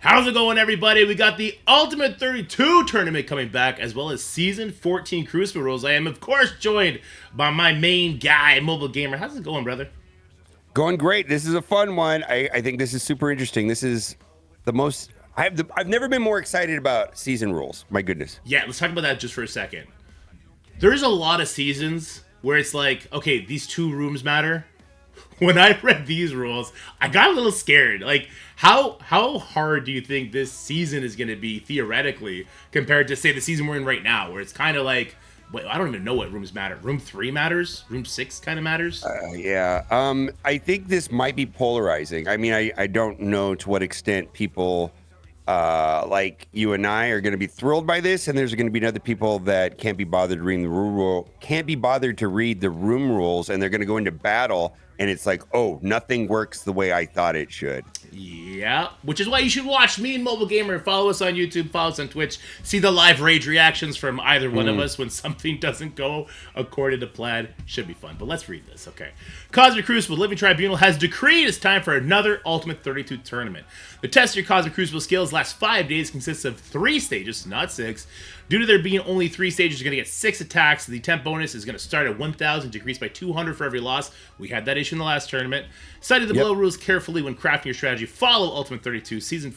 How's it going, everybody? We got the Ultimate 32 tournament coming back, as well as Season 14 Crucible rules. I am, of course, joined by my main guy, Mobile Gamer. How's it going, brother? Going great. This is a fun one. I think this is super interesting. This is the most. I've never been more excited about season rules. My goodness. Yeah, let's talk about that just for a second. There's a lot of seasons where it's like, okay, these two rooms matter. When I read these rules, I got a little scared. Like, how hard do you think this season is going to be theoretically compared to, say, the season we're in right now, where it's kind of like, wait, I don't even know what rooms matter. Room 3 matters. Room 6 kind of matters. Yeah. I think this might be polarizing. I mean, I don't know to what extent people like you and I are going to be thrilled by this, and there's going to be other people that can't be bothered reading the can't be bothered to read the room rules, and they're going to go into battle, and it's like, oh, nothing works the way I thought it should. Yeah, which is why you should watch me and Mobile Gamer. Follow us on YouTube, follow us on Twitch. See the live rage reactions from either one of us when something doesn't go according to plan. Should be fun, but let's read this, okay? Cosmic Crucible Living Tribunal has decreed it's time for another Ultimate 32 tournament. The test of your Cosmic Crucible skills lasts 5 days, consists of 3 stages, not 6. Due to there being only 3 stages, you're going to get 6 attacks. The temp bonus is going to start at 1,000, decrease by 200 for every loss. We had that issue in the last tournament. Study the below rules carefully when crafting your strategy. Following Ultimate 32 Season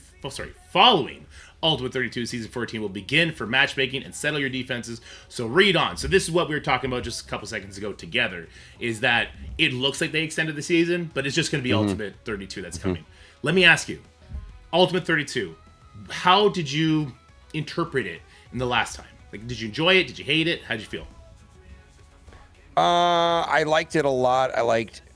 14 will begin for matchmaking and settle your defenses. So read on. So this is what we were talking about just a couple seconds ago together, is that it looks like they extended the season, but it's just going to be Ultimate 32 that's coming. Let me ask you, Ultimate 32, how did you interpret it in the last time? Like, did you enjoy it? Did you hate it? How'd you feel? I liked it a lot.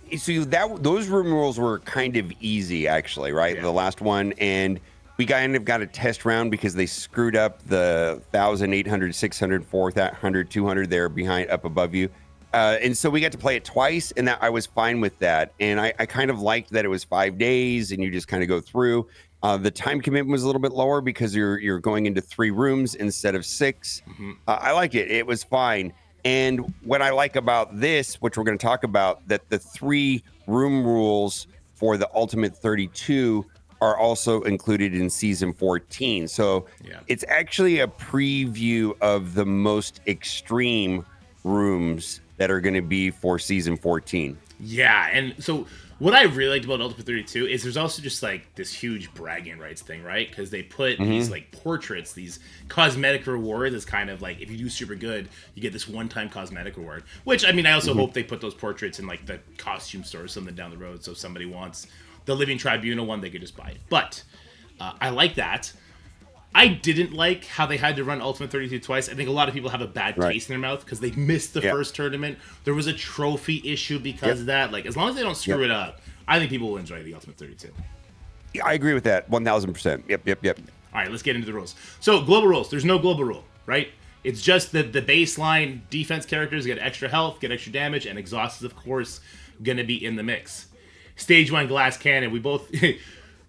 Those room rules were kind of easy, actually, right? Yeah. The last one, and we kind of got a test round because they screwed up the 1,800, 600, 400, 200 there behind, up above you. And so we got to play it twice, and I was fine with that. And I kind of liked that it was 5 days, and you just kind of go through. The time commitment was a little bit lower because you're going into 3 rooms instead of 6. I liked it. It was fine. And what I like about this, which we're going to talk about, that the 3 room rules for the Ultimate 32 are also included in Season 14. So it's actually a preview of the most extreme rooms that are going to be for Season 14. Yeah, and so what I really liked about Ultimate 32 is there's also just like this huge bragging rights thing, right? Because they put these like portraits, these cosmetic rewards as kind of like, if you do super good, you get this one-time cosmetic reward. Which, I mean, I also hope they put those portraits in like the costume store or something down the road, so if somebody wants the Living Tribunal one, they could just buy it. But I like that. I didn't like how they had to run Ultimate 32 twice. I think a lot of people have a bad taste in their mouth because they missed the first tournament. There was a trophy issue because of that. Like, as long as they don't screw it up, I think people will enjoy the Ultimate 32. Yeah, I agree with that 1,000%. Yep. All right, let's get into the rules. So, global rules. There's no global rule, right? It's just the baseline defense characters get extra health, get extra damage, and exhaust is, of course, going to be in the mix. Stage 1 glass cannon. We both...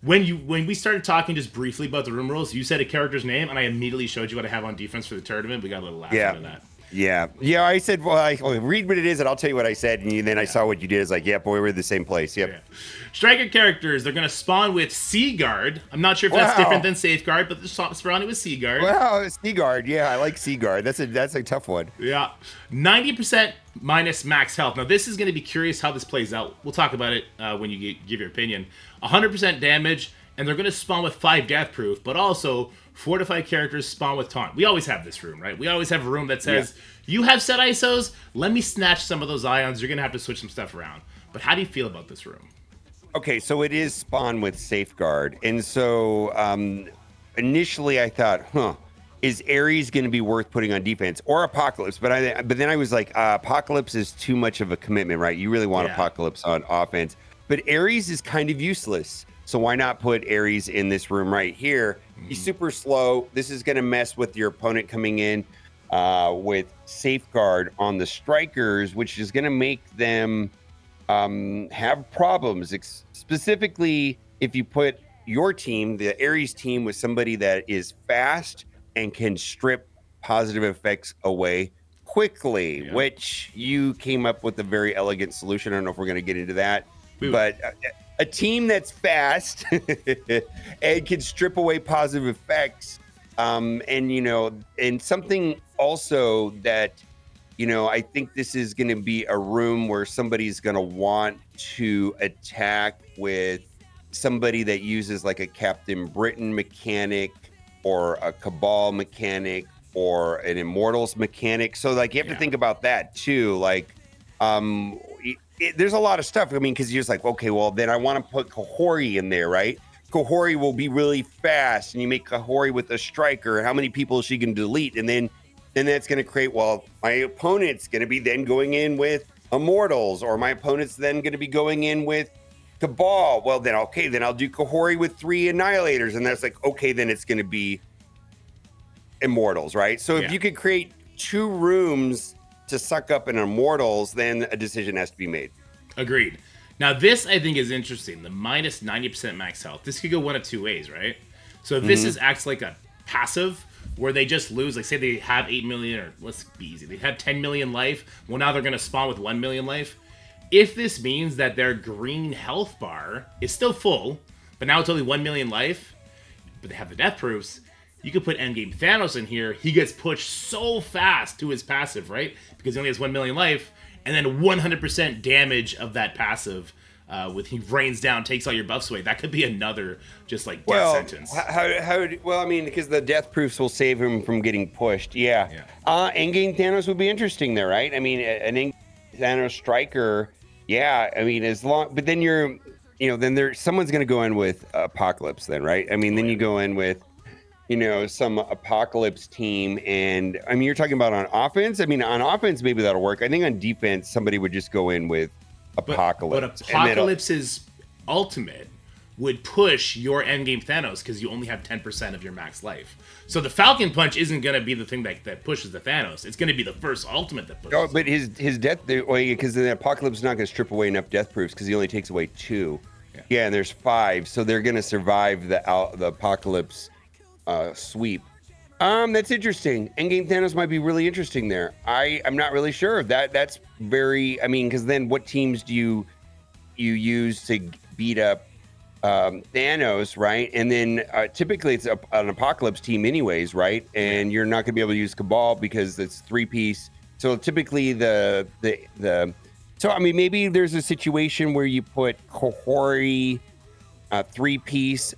When we started talking just briefly about the room rules, you said a character's name, and I immediately showed you what I have on defense for the tournament. We got a little laugh out of that. Yeah. I said, read what it is, and I'll tell you what I said. And then I saw what you did. It's like, boy, we're in the same place. Yep. Yeah. Striker characters, they're going to spawn with Seaguard. I'm not sure if that's different than Safeguard, but they're spawning with Seaguard. Wow, Seaguard. Yeah, I like Seaguard. That's a tough one. Yeah. 90% minus max health. Now, this is going to be curious how this plays out. We'll talk about it when you give your opinion. 100% damage, and they're going to spawn with 5 death proof, but also fortified characters spawn with taunt. We always have this room, right? We always have a room that says, you have set ISOs, let me snatch some of those ions. You're going to have to switch some stuff around. But how do you feel about this room? Okay, so it is spawn with Safeguard. And so initially I thought, is Ares going to be worth putting on defense or Apocalypse? But then I was like, Apocalypse is too much of a commitment, right? You really want Apocalypse on offense. But Ares is kind of useless. So why not put Ares in this room right here? He's super slow. This is going to mess with your opponent coming in with Safeguard on the strikers, which is going to make them have problems. Specifically, if you put your team, the Ares team, with somebody that is fast and can strip positive effects away quickly, which you came up with a very elegant solution. I don't know if we're going to get into that. But a team that's fast and can strip away positive effects. And and something also that, I think this is going to be a room where somebody's going to want to attack with somebody that uses like a Captain Britain mechanic or a Cabal mechanic or an Immortals mechanic. So like you have to think about that too. Like there's a lot of stuff. I mean, because you're just like, okay, well then I want to put Kahori in there, right? Kahori will be really fast, and you make Kahori with a striker. How many people she can delete, and then that's going to create. Well, my opponent's going to be then going in with Immortals, or my opponent's then going to be going in with Cabal. Well, then okay, then I'll do Kahori with 3 Annihilators, and that's like okay, then it's going to be Immortals, right? So if you could create 2 rooms to suck up an Immortals, then a decision has to be made. Agreed. Now this I think is interesting. The minus 90% max health. This could go one of 2 ways, right? So if this acts like a passive where they just lose, like say they have 8 million, or let's be easy, they have 10 million life. Well, now they're going to spawn with 1 million life. If this means that their green health bar is still full, but now it's only 1 million life, but they have the death proofs, you could put endgame Thanos in here. He gets pushed so fast to his passive, right? Because he only has 1 million life, and then 100% damage of that passive with he rains down, takes all your buffs away. That could be another just like death sentence. Well, I mean, because the death proofs will save him from getting pushed. Yeah. Endgame Thanos would be interesting there, right? I mean, an Endgame Thanos striker. Yeah. I mean, as long, but then then someone's going to go in with Apocalypse then, right? I mean, then you go in with, some Apocalypse team. And I mean, you're talking about on offense. I mean, on offense, maybe that'll work. I think on defense, somebody would just go in with Apocalypse. But Apocalypse's ultimate would push your endgame Thanos because you only have 10% of your max life. So the Falcon Punch isn't going to be the thing that pushes the Thanos. It's going to be the first ultimate that pushes. Oh, but his death, because the Apocalypse is not going to strip away enough death proofs because he only takes away 2. Yeah, and there's 5, so they're going to survive the Apocalypse sweep. That's interesting. Endgame Thanos might be really interesting there. I'm not really sure of that. That's very. I mean, because then what teams do you use to beat up Thanos, right? And then typically it's an Apocalypse team, anyways, right? And you're not gonna be able to use Cabal because it's 3-piece. So typically So I mean, maybe there's a situation where you put Kahori 3-piece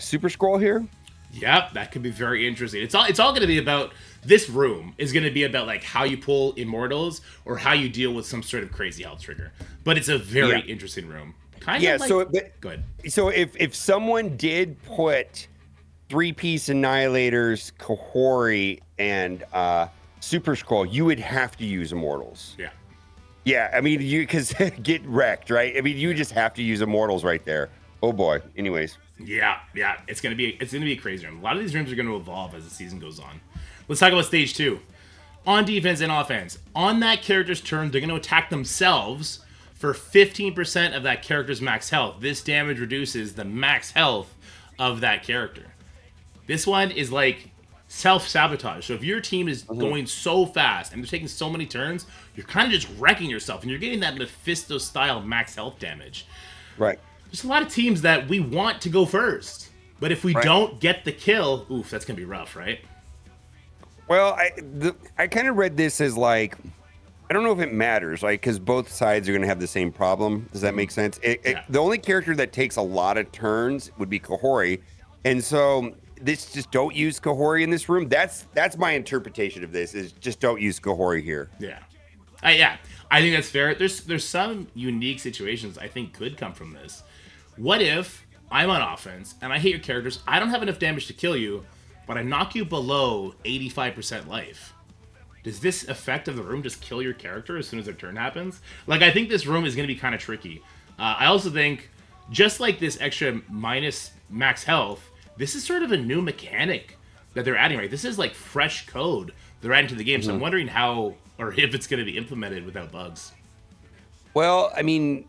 Super Scroll here. Yep, that could be very interesting. It's all going to be about, this room is going to be about like how you pull Immortals or how you deal with some sort of crazy health trigger. But it's a very interesting room. Kind of like, go ahead. So if someone did put 3-piece Annihilators, Kahori, and Super Scroll, you would have to use Immortals. Yeah. Yeah, I mean, because get wrecked, right? I mean, you just have to use Immortals right there. Oh boy. Anyways. Yeah, it's gonna be a crazy room. A lot of these rooms are gonna evolve as the season goes on. Let's talk about stage 2. On defense and offense. On that character's turn, they're gonna attack themselves for 15% of that character's max health. This damage reduces the max health of that character. This one is like self-sabotage. So if your team is going so fast and they're taking so many turns, you're kind of just wrecking yourself and you're getting that Mephisto-style max health damage. Right. There's a lot of teams that we want to go first, but if we don't get the kill, oof, that's gonna be rough, right? Well, I kind of read this as like, I don't know if it matters, like, because both sides are going to have the same problem. Does that make sense? The only character that takes a lot of turns would be Kahori, and so this just don't use Kahori in this room. That's my interpretation of this. Is just don't use Kahori here. Yeah, I think that's fair. There's some unique situations I think could come from this. What if I'm on offense and I hit your characters, I don't have enough damage to kill you, but I knock you below 85% life? Does this effect of the room just kill your character as soon as their turn happens? Like, I think this room is going to be kind of tricky. I also think, just like this extra minus max health, this is sort of a new mechanic that they're adding, right? This is like fresh code they're adding to the game, so I'm wondering how, or if it's going to be implemented without bugs. Well, I mean,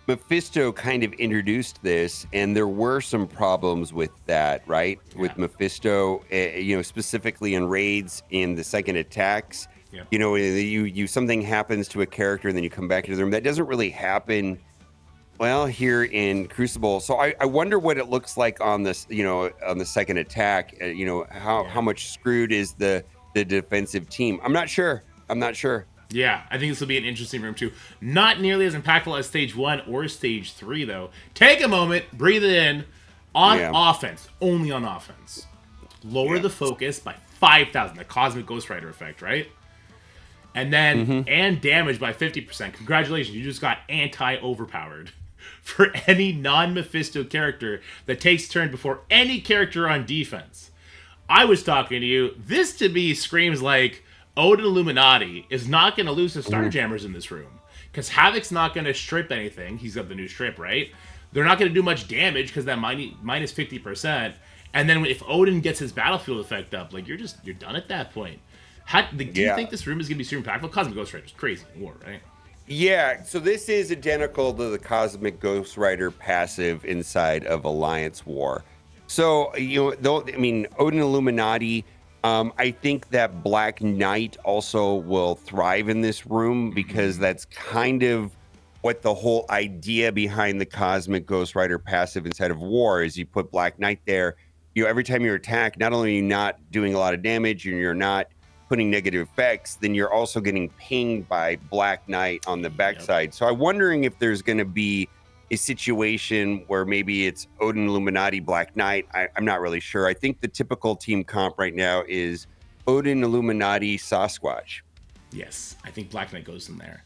Mephisto kind of introduced this, and there were some problems with that, right? Yeah. With Mephisto, specifically in raids, in the second attacks. Yeah. You something happens to a character, and then you come back into the room. That doesn't really happen Well, here in Crucible, so I wonder what it looks like on this, on the second attack. How Yeah. much screwed is the defensive team? I'm not sure. I'm not sure. Yeah, I think this will be an interesting room too. Not nearly as impactful as stage 1 or stage 3, though. Take a moment, breathe it in. On Yeah, offense, only on offense. Lower yeah. the focus by 5,000, the Cosmic Ghost Rider effect, right? And then, Mm-hmm. and damage by 50%. Congratulations, you just got anti-overpowered. For any non-Mephisto character that takes turn before any character on defense. I was talking to you. This to me screams like Odin Illuminati is not going to lose to Mm-hmm. Starjammers in this room. Because Havoc's not going to strip anything. He's got the new strip, right? They're not going to do much damage because that minus 50%. And then if Odin gets his battlefield effect up, like you're done at that point. Do you Yeah. think this room is going to be super impactful? Cosmic Ghost Rider is crazy in war, right? Yeah, so this is identical to the Cosmic Ghost Rider passive inside of Alliance War. So, though, I mean, Odin Illuminati, I think that Black Knight also will thrive in this room because that's kind of what the whole idea behind the Cosmic Ghost Rider passive inside of War is. You put Black Knight there, every time you attack, not only are you not doing a lot of damage and you're not putting negative effects, then you're also getting pinged by Black Knight on the Yep. backside. So I'm wondering if there's going to be a situation where maybe it's Odin Illuminati Black Knight. I'm not really sure. I think the typical team comp right now is Odin Illuminati Sasquatch. Yes, I think Black Knight goes in there.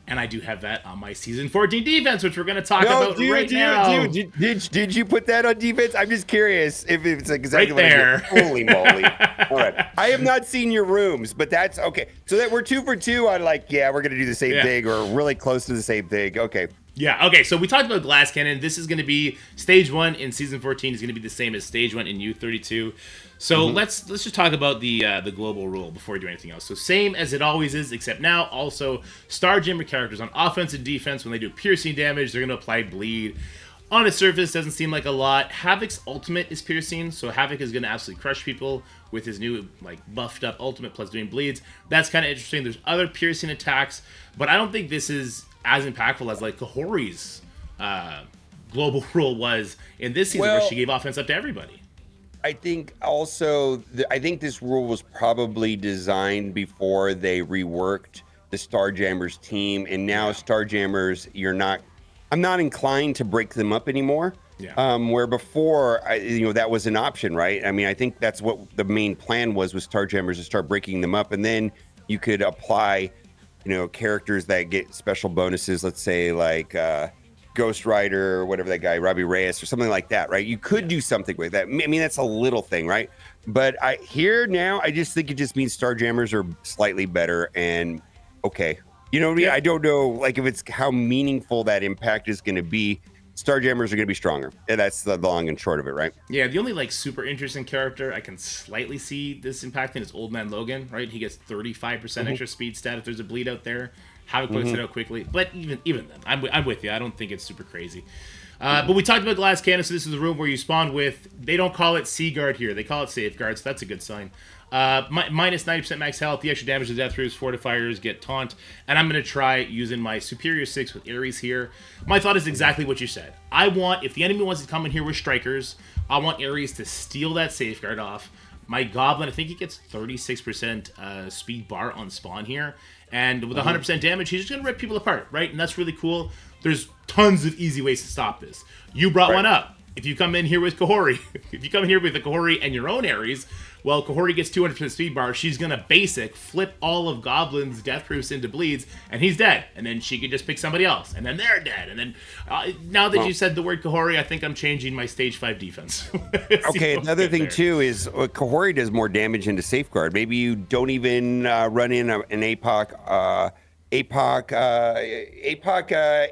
And I do have that on my season 14 defense, which we're going to talk No, about right now. did you put that on defense? I'm just curious if it's exactly Right there. what I did. Holy moly. All right. I have not seen your rooms, but that's okay. So that we're 2 for 2 on we're going to do the same Yeah. thing or really close to the same thing. Okay. Yeah, okay, so we talked about Glass Cannon. This is going to be stage 1 in season 14 is going to be the same as stage 1 in U32. So let's just talk about the global rule before we do anything else. So same as it always is, except now also Starjammer characters on offense and defense, when they do piercing damage, they're going to apply bleed. On its surface, doesn't seem like a lot. Havoc's ultimate is piercing, so Havoc is going to absolutely crush people with his new buffed up ultimate plus doing bleeds. That's kind of interesting. There's other piercing attacks, but I don't think this is as impactful as Kahori's global rule was in this season, where she gave offense up to everybody. I think also, I think this rule was probably designed before they reworked the Starjammers team, and now Starjammers, I'm not inclined to break them up anymore. Yeah. Where before, that was an option, right? I mean, I think that's what the main plan was with Starjammers, to start breaking them up, and then you could apply, characters that get special bonuses. Let's say Ghost Rider or whatever that guy, Robbie Reyes or something like that, right? You could do something with that. I mean, that's a little thing, right? But I just think it just means Starjammers are slightly better and okay. You know what I mean? Yeah. I don't know if it's how meaningful that impact is going to be. Starjammers are going to be stronger. And that's the long and short of it, right? Yeah, the only super interesting character I can slightly see this impacting is Old Man Logan, right? He gets 35% extra speed stat if there's a bleed out there. Havoc puts it out quickly, but even then, I'm with you. I don't think it's super crazy. But we talked about Glass Cannon, so this is the room where you spawn with. They don't call it Seaguard here; they call it Safeguard, so that's a good sign. Minus 90% max health. The extra damage to death through fortifiers get taunt, and I'm going to try using my Superior 6 with Ares here. My thought is exactly what you said. If the enemy wants to come in here with strikers, I want Ares to steal that Safeguard off. My Goblin, I think he gets 36% speed bar on spawn here. And with 100% damage, he's just going to rip people apart, right? And that's really cool. There's tons of easy ways to stop this. You brought one up. If you come in here with Kahori, if you come in here with a Kahori and your own Ares, well, Kahori gets 200% speed bar. She's going to basic flip all of Goblin's death proofs into bleeds, and he's dead. And then she could just pick somebody else, and then they're dead. And then now that you said the word Kahori, I think I'm changing my stage 5 defense. Okay, another thing too is Kahori does more damage into Safeguard. Maybe you don't even run in an APOC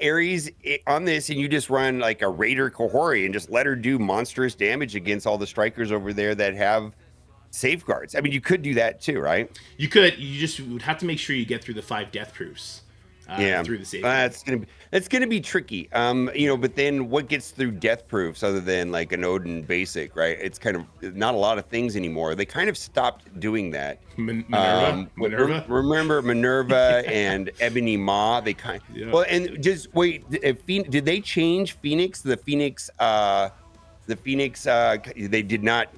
Ares on this, and you just run like a Raider Kahori and just let her do monstrous damage against all the strikers over there that have safeguards. I mean, you could do that too, right? You could. You would have to make sure you get through the 5 death proofs through the save. That's gonna be tricky. But then what gets through death proofs other than like an Odin basic, right? It's kind of not a lot of things anymore. They kind of stopped doing that. Minerva. Remember Minerva and Ebony Maw? They kind well, and just wait. Did they change Phoenix? The Phoenix. They did not.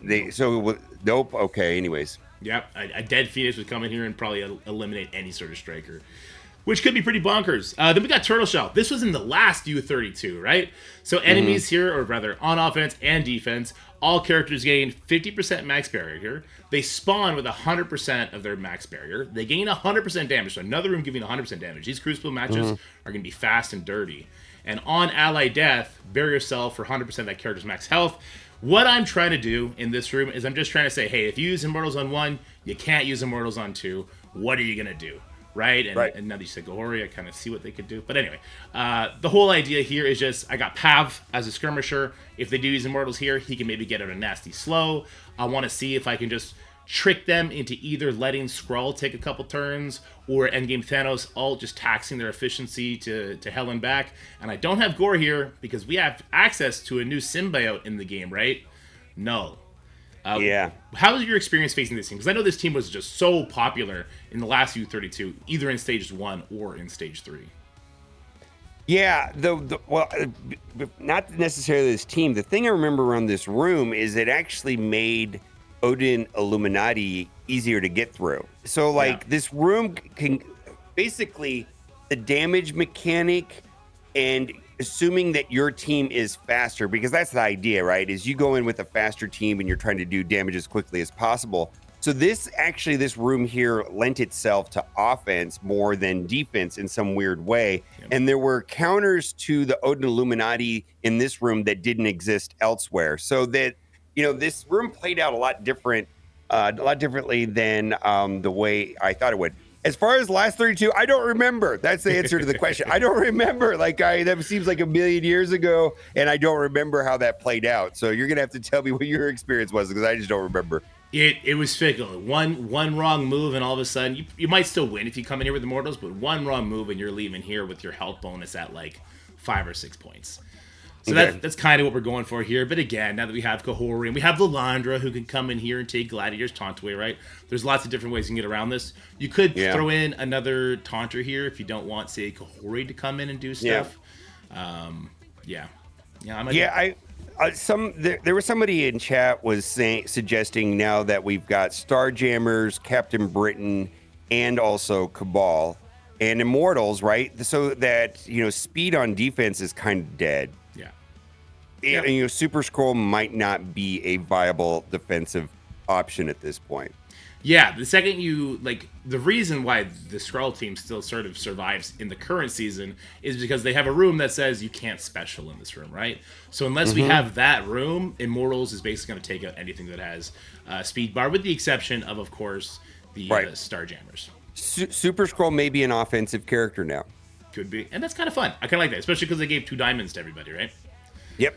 Nope. Okay. Anyways. Yep, a dead Phoenix would come in here and probably eliminate any sort of striker, which could be pretty bonkers. Then we got Turtle Shell. This was in the last U32, right? So enemies here, or rather on offense and defense, all characters gain 50% max barrier here. They spawn with 100% of their max barrier. They gain 100% damage, so another room giving 100% damage. These Crucible matches are going to be fast and dirty. And on ally death, bury yourself for 100% of that character's max health. What I'm trying to do in this room is I'm just trying to say, hey, if you use Immortals on 1, you can't use Immortals on 2. What are you going to do? Right? And now that you said Gohori, I kind of see what they could do. But anyway, the whole idea here is just I got Pav as a skirmisher. If they do use Immortals here, he can maybe get out a nasty slow. I want to see if I can just trick them into either letting Skrull take a couple turns or Endgame Thanos ult just taxing their efficiency to hell and back. And I don't have Gore here because we have access to a new symbiote in the game, right? No. How was your experience facing this team? Because I know this team was just so popular in the last U32, either in Stage 1 or in Stage 3. Yeah, not necessarily this team. The thing I remember around this room is it actually made Odin Illuminati easier to get through. So this room can basically the damage mechanic and assuming that your team is faster, because that's the idea, right? Is you go in with a faster team and you're trying to do damage as quickly as possible. So this room here lent itself to offense more than defense in some weird way. Yep. And there were counters to the Odin Illuminati in this room that didn't exist elsewhere. So that this room played out a lot differently than the way I thought it would. As far as last 32, I don't remember. That's the answer to the question. I don't remember. That seems like a million years ago, and I don't remember how that played out. So you're gonna have to tell me what your experience was because I just don't remember. It was fickle. One wrong move, and all of a sudden you might still win if you come in here with Immortals, but one wrong move and you're leaving here with your health bonus at 5 or 6 points. So that's kind of what we're going for here. But again, now that we have Gohori and we have Lilandra who can come in here and take Gladiator's taunt away, right? There's lots of different ways you can get around this. You could throw in another taunter here if you don't want, say, Gohori to come in and do stuff. There was somebody in chat was suggesting now that we've got Starjammers, Captain Britain, and also Cabal and Immortals, right? So that speed on defense is kind of dead. And Super Skrull might not be a viable defensive option at this point. Yeah, the second the reason why the Skrull team still sort of survives in the current season is because they have a room that says you can't special in this room, right? So unless we have that room, Immortals is basically going to take out anything that has speed bar, with the exception of course, the Starjammers. Super Skrull may be an offensive character now. Could be, and that's kind of fun. I kind of like that, especially because they gave 2 diamonds to everybody, right? Yep.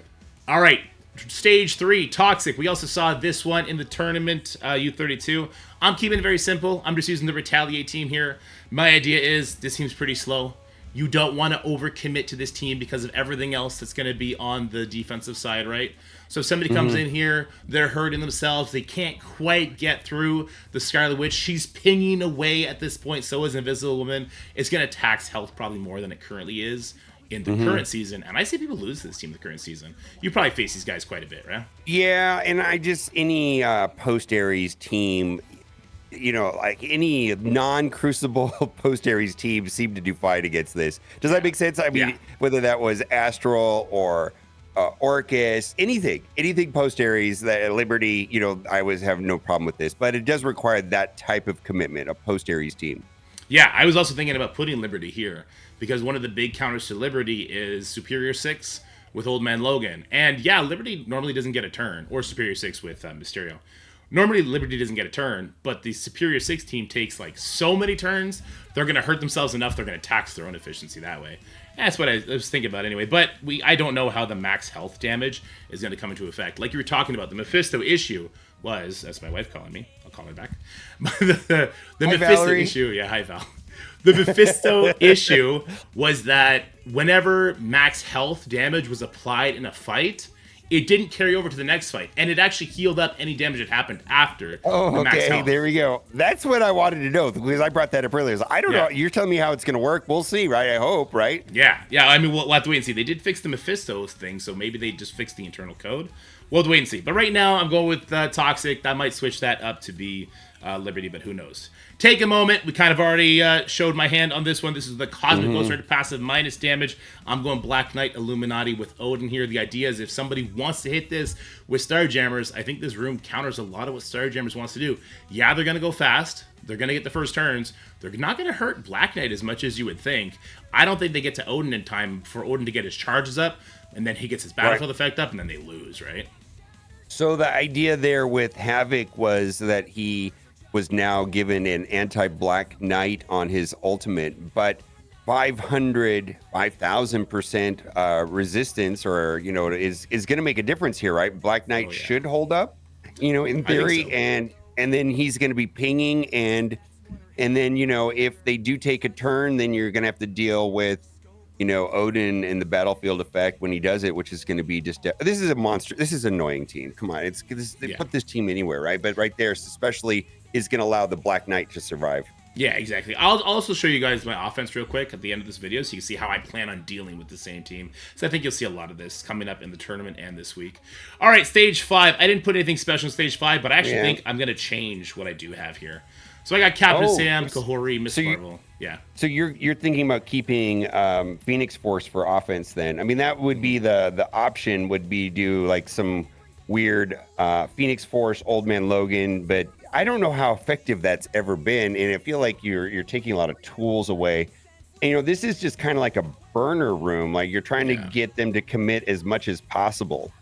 All right, Stage 3, Toxic. We also saw this one in the tournament, U32. I'm keeping it very simple. I'm just using the Retaliate team here. My idea is this team's pretty slow. You don't want to overcommit to this team because of everything else that's going to be on the defensive side, right? So if somebody comes in here, they're hurting themselves, they can't quite get through the Scarlet Witch. She's pinging away at this point, so is Invisible Woman. It's going to tax health probably more than it currently is in the current season, and I see people lose to this team in the current season. You probably face these guys quite a bit, right? Yeah, and any post-Ares team, any non-Crucible post-Ares team seem to do fine against this. Does that make sense? I mean, whether that was Astral or Orcus, anything post-Ares, that Liberty, I always have no problem with this, but it does require that type of commitment, a post-Ares team. Yeah, I was also thinking about putting Liberty here, because one of the big counters to Liberty is Superior 6 with Old Man Logan. And yeah, Liberty normally doesn't get a turn, or Superior 6 with Mysterio. Normally, Liberty doesn't get a turn, but the Superior 6 team takes so many turns, they're going to hurt themselves enough, they're going to tax their own efficiency that way. That's what I was thinking about anyway. But I don't know how the max health damage is going to come into effect. Like you were talking about, the Mephisto issue was, that's my wife calling me, I'll call her back. the Mephisto Valerie. issue, hi Val. The Mephisto issue was that whenever max health damage was applied in a fight, it didn't carry over to the next fight, and it actually healed up any damage that happened after the max health. There we go. That's what I wanted to know, because I brought that up earlier. I don't know. You're telling me how it's going to work. We'll see, right? I hope, right? Yeah. I mean, we'll have to wait and see. They did fix the Mephisto thing, so maybe they just fixed the internal code. We'll have to wait and see. But right now, I'm going with Toxic. I might switch that up to be Liberty, but who knows? Take a moment. We kind of already showed my hand on this one. This is the Cosmic Ghost Rider passive minus damage. I'm going Black Knight Illuminati with Odin here. The idea is if somebody wants to hit this with Starjammers, I think this room counters a lot of what Starjammers wants to do. Yeah, they're going to go fast. They're going to get the first turns. They're not going to hurt Black Knight as much as you would think. I don't think they get to Odin in time for Odin to get his charges up, and then he gets his battlefield effect up, and then they lose, right? So the idea there with Havoc was that he was now given an anti-Black Knight on his ultimate, but 5,000% resistance, or is going to make a difference here, right? Black Knight should hold up, in theory, and then he's going to be pinging, and then if they do take a turn, then you're going to have to deal with Odin and the battlefield effect when he does it, which is going to be just this is a monster. This is an annoying team. Come on, they put this team anywhere, right? But right there, especially, is going to allow the Black Knight to survive. Yeah, exactly. I'll also show you guys my offense real quick at the end of this video, so you can see how I plan on dealing with the same team. So I think you'll see a lot of this coming up in the tournament and this week. All right, Stage 5. I didn't put anything special in Stage 5, but I actually think I'm going to change what I do have here. So I got Captain Sam, Kahori, Miss Marvel. So you're thinking about keeping Phoenix Force for offense then? I mean, that would be the option would be do like some weird Phoenix Force, Old Man Logan, but I don't know how effective that's ever been, and I feel like you're taking a lot of tools away. And, this is just kind of like a burner room. Like you're trying to get them to commit as much as possible.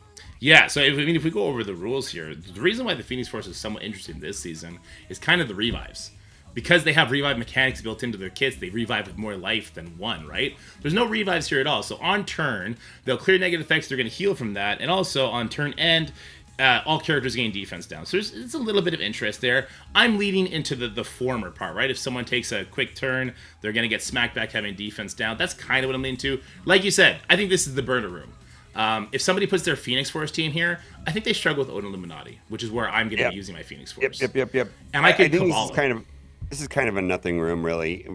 Yeah, so if we go over the rules here, the reason why the Phoenix Force is somewhat interesting this season is kind of the revives. Because they have revive mechanics built into their kits, they revive with more life than one, right? There's no revives here at all. So on turn, they'll clear negative effects, they're going to heal from that, and also on turn end, all characters gain defense down. So it's a little bit of interest there. I'm leading into the former part, right? If someone takes a quick turn, they're going to get smacked back having defense down. That's kind of what I'm leaning to. Like you said, I think this is the burner room. If somebody puts their Phoenix Force team here, I think they struggle with Odin Illuminati, which is where I'm going to be using my Phoenix Force. Yep. And I think this is kind of a nothing room, really.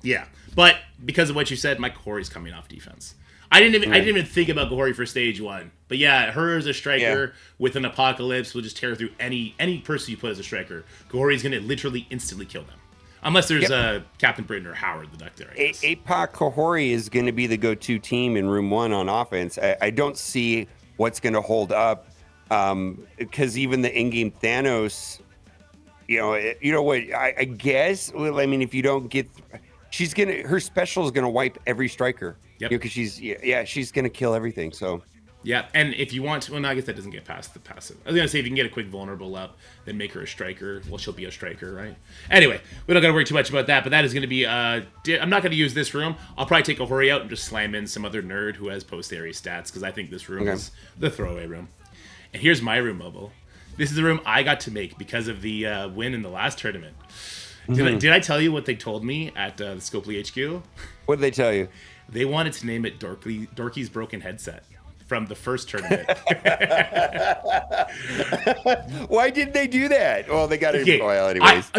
Yeah. But because of what you said, my Kahori's coming off defense. I didn't even think about Kahori for Stage 1. But yeah, her as a striker with an Apocalypse will just tear through any person you put as a striker. Kahori's going to literally instantly kill them. Unless there's Captain Britain or Howard the Duck there, I guess. APOC Kahori is going to be the go-to team in Room 1 on offense. I don't see what's going to hold up, because even the in-game Thanos, I guess, well, I mean, if you don't get... her special is going to wipe every striker. Yep. Because she's going to kill everything, so... Yeah, and if you want to, well, no, I guess that doesn't get past the passive. I was going to say, if you can get a quick vulnerable up, then make her a striker. Well, she'll be a striker, right? Anyway, we don't got to worry too much about that, but that is going to be, I'm not going to use this room. I'll probably take a Hori out and just slam in some other nerd who has post-area stats, because I think this room is the throwaway room. And here's my room, Mobile. This is the room I got to make because of the win in the last tournament. Did I tell you what they told me at the Scopely HQ? What did they tell you? They wanted to name it Dorky's Broken Headset. From the first tournament. Why did they do that? Well, they got it. Well, anyways.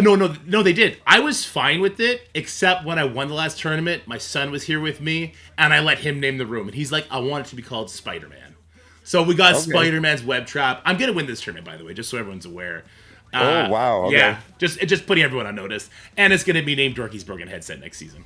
No, they did. I was fine with it, except when I won the last tournament, my son was here with me, and I let him name the room. And he's like, I want it to be called Spider-Man. So we got Spider-Man's Web Trap. I'm going to win this tournament, by the way, just so everyone's aware. Oh, wow. Okay. Yeah, just putting everyone on notice. And it's going to be named Dorky's Broken Headset next season.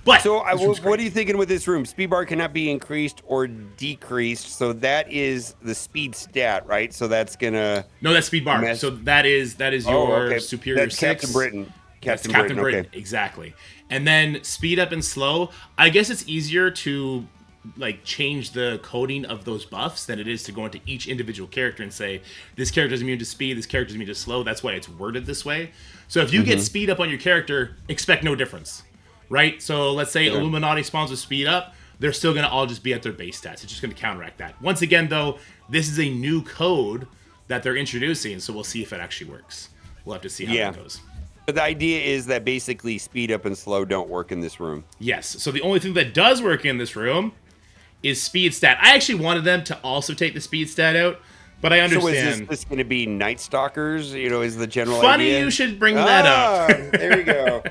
But so what are you thinking with this room? Speed bar cannot be increased or decreased, so that is the speed stat, right? So that's gonna that's speed bar. So that is your superior that's 6. Captain Britain. Captain Britain, exactly. And then speed up and slow. I guess it's easier to like change the coding of those buffs than it is to go into each individual character and say this character is immune to speed, this character is immune to slow. That's why it's worded this way. So if you get speed up on your character, expect no difference. Right? So let's say Illuminati spawns with speed up. They're still going to all just be at their base stats. It's just going to counteract that. Once again, though, this is a new code that they're introducing, so we'll see if it actually works. We'll have to see how it goes. But the idea is that basically speed up and slow don't work in this room. Yes. So the only thing that does work in this room is speed stat. I actually wanted them to also take the speed stat out, but I understand. So is this going to be Night Stalkers? Is the general Funny idea? you should bring that up. There you go.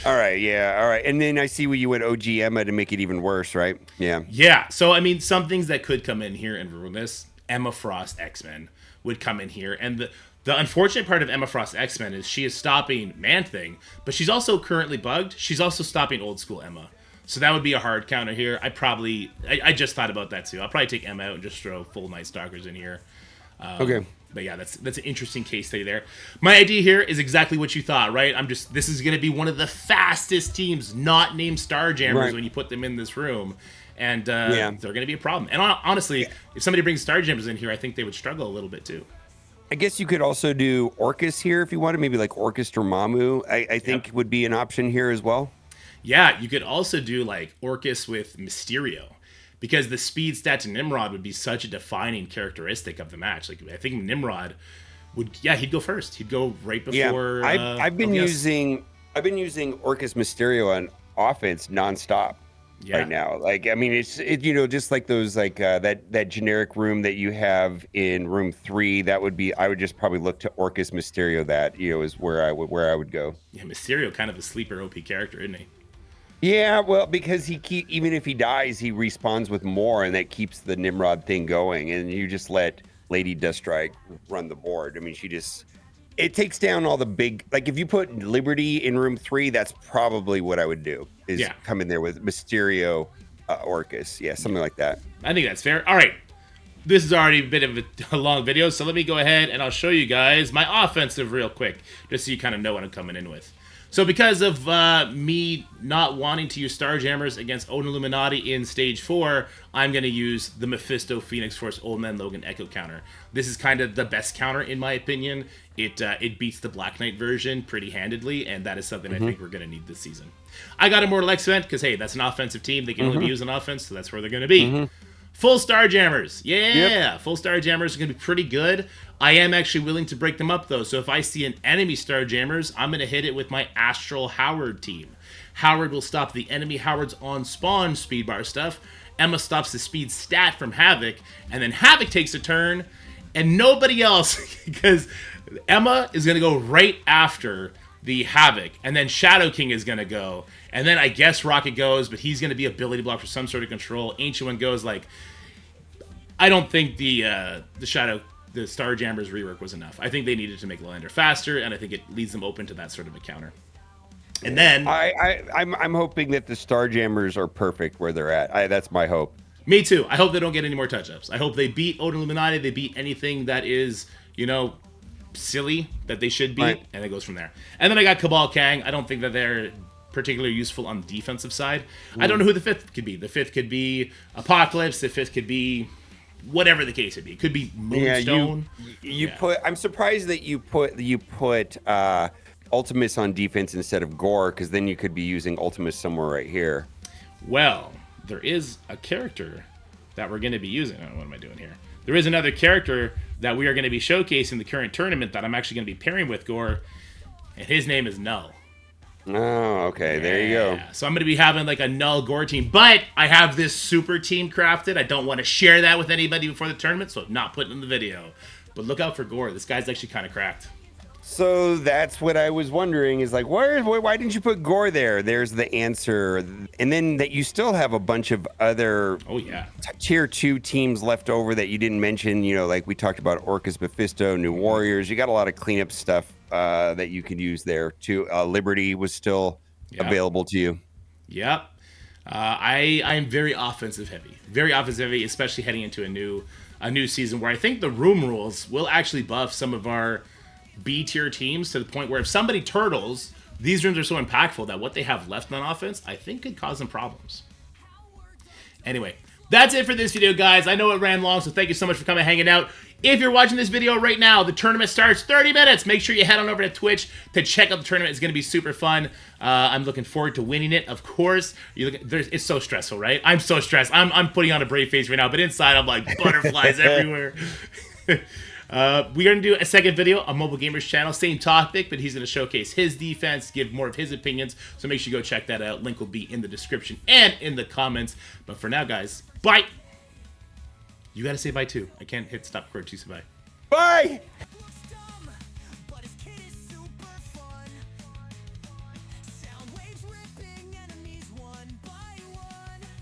All right, yeah, all right. And then I see where you went OG Emma to make it even worse, right? Yeah. Yeah. So, I mean, some things that could come in here and ruin this. Emma Frost X-Men would come in here. And the unfortunate part of Emma Frost X-Men is she is stopping Man-Thing, but she's also currently bugged. She's also stopping old school Emma. So that would be a hard counter here. I just thought about that too. I'll probably take Emma out and just throw full Night Stalkers in here. Okay. But yeah, that's an interesting case study there. My idea here is exactly what you thought, right? This is going to be one of the fastest teams not named Starjammers Right. when you put them in this room. And they're going to be a problem. And honestly, if somebody brings Starjammers in here, I think they would struggle a little bit too. I guess you could also do Orcus here if you wanted, maybe like Orcus Dormammu, I think would be an option here as well. Yeah, you could also do like Orcus with Mysterio. Because the speed stat to Nimrod would be such a defining characteristic of the match. Like I think Nimrod he'd go first. He'd go right before. Yeah, I've been using Orcus Mysterio on offense nonstop right now. Like I mean, it's just like those like that generic room that you have in room 3. That would be I would just probably look to Orcus Mysterio. That is where I would go. Yeah, Mysterio kind of a sleeper OP character, isn't he? Yeah, well, because even if he dies, he respawns with more, and that keeps the Nimrod thing going. And you just let Lady Deathstrike run the board. I mean, it takes down all the big. Like if you put Liberty in room 3, that's probably what I would do. Is come in there with Mysterio, Orcus, something like that. I think that's fair. All right, this is already a bit of a long video, so let me go ahead and I'll show you guys my offensive real quick, just so you kind of know what I'm coming in with. So because of me not wanting to use Starjammers against Odin Illuminati in Stage 4, I'm going to use the Mephisto Phoenix Force Old Man Logan Echo counter. This is kind of the best counter in my opinion. It beats the Black Knight version pretty handedly, and that is something I think we're going to need this season. I got Immortal X-Men because, hey, that's an offensive team. They can only be used on offense, so that's where they're going to be. Full Starjammers. Yeah, full Starjammers are going to be pretty good. I am actually willing to break them up, though. So if I see an enemy Starjammers, I'm going to hit it with my Astral Howard team. Howard will stop the enemy Howard's on-spawn speed bar stuff. Emma stops the speed stat from Havoc. And then Havoc takes a turn, and nobody else, because Emma is going to go right after the Havoc, and then Shadow King is going to go, and then I guess Rocket goes, but he's going to be ability block for some sort of control. Ancient One goes. Like, I don't think the Starjammers rework was enough. I think they needed to make Lander faster, and I think it leaves them open to that sort of a counter. And then I'm hoping that the Starjammers are perfect where they're at. That's my hope. Me too. I hope they don't get any more touch-ups. I hope they beat Odin Illuminati. They beat anything that is, silly that they should beat, and it goes from there. And then I got Cabal Kang. I don't think that they're particularly useful on the defensive side. I don't know who the 5th could be. The 5th could be Apocalypse. The 5th could be whatever the case would be. It could be Moonstone. I'm surprised that you put Ultimus on defense instead of Gore, because then you could be using Ultimus somewhere right here. Well, there is a character that we're going to be using. Oh, what am I doing here? There is another character that we are going to be showcasing the current tournament that I'm actually going to be pairing with Gore, and his name is Null. Oh, okay. There you go. So I'm going to be having like a Null Gore team, but I have this super team crafted. I don't want to share that with anybody before the tournament, so I'm not putting it in the video. But look out for Gore. This guy's actually kind of cracked. So that's what I was wondering is like, why didn't you put Gore there? There's the answer. And then that you still have a bunch of other tier 2 teams left over that you didn't mention, like we talked about Orcus Mephisto, New Warriors. You got a lot of cleanup stuff that you could use there too. Liberty was still available to you. Yep. I'm very offensive heavy, especially heading into a new season where I think the room rules will actually buff some of our B tier teams to the point where if somebody turtles, these rooms are so impactful that what they have left on offense, I think could cause them problems. Anyway, that's it for this video, guys. I know it ran long, so thank you so much for coming and hanging out. If you're watching this video right now, the tournament starts 30 minutes. Make sure you head on over to Twitch to check out the tournament. It's going to be super fun. I'm looking forward to winning it, of course. It's so stressful, right? I'm so stressed. I'm putting on a brave face right now, but inside I'm like butterflies everywhere. We're going to do a second video on Mobile Gamer's channel. Same topic, but he's going to showcase his defense, give more of his opinions. So make sure you go check that out. Link will be in the description and in the comments. But for now, guys, bye. You got to say bye, too. I can't hit stop record to say bye. Bye!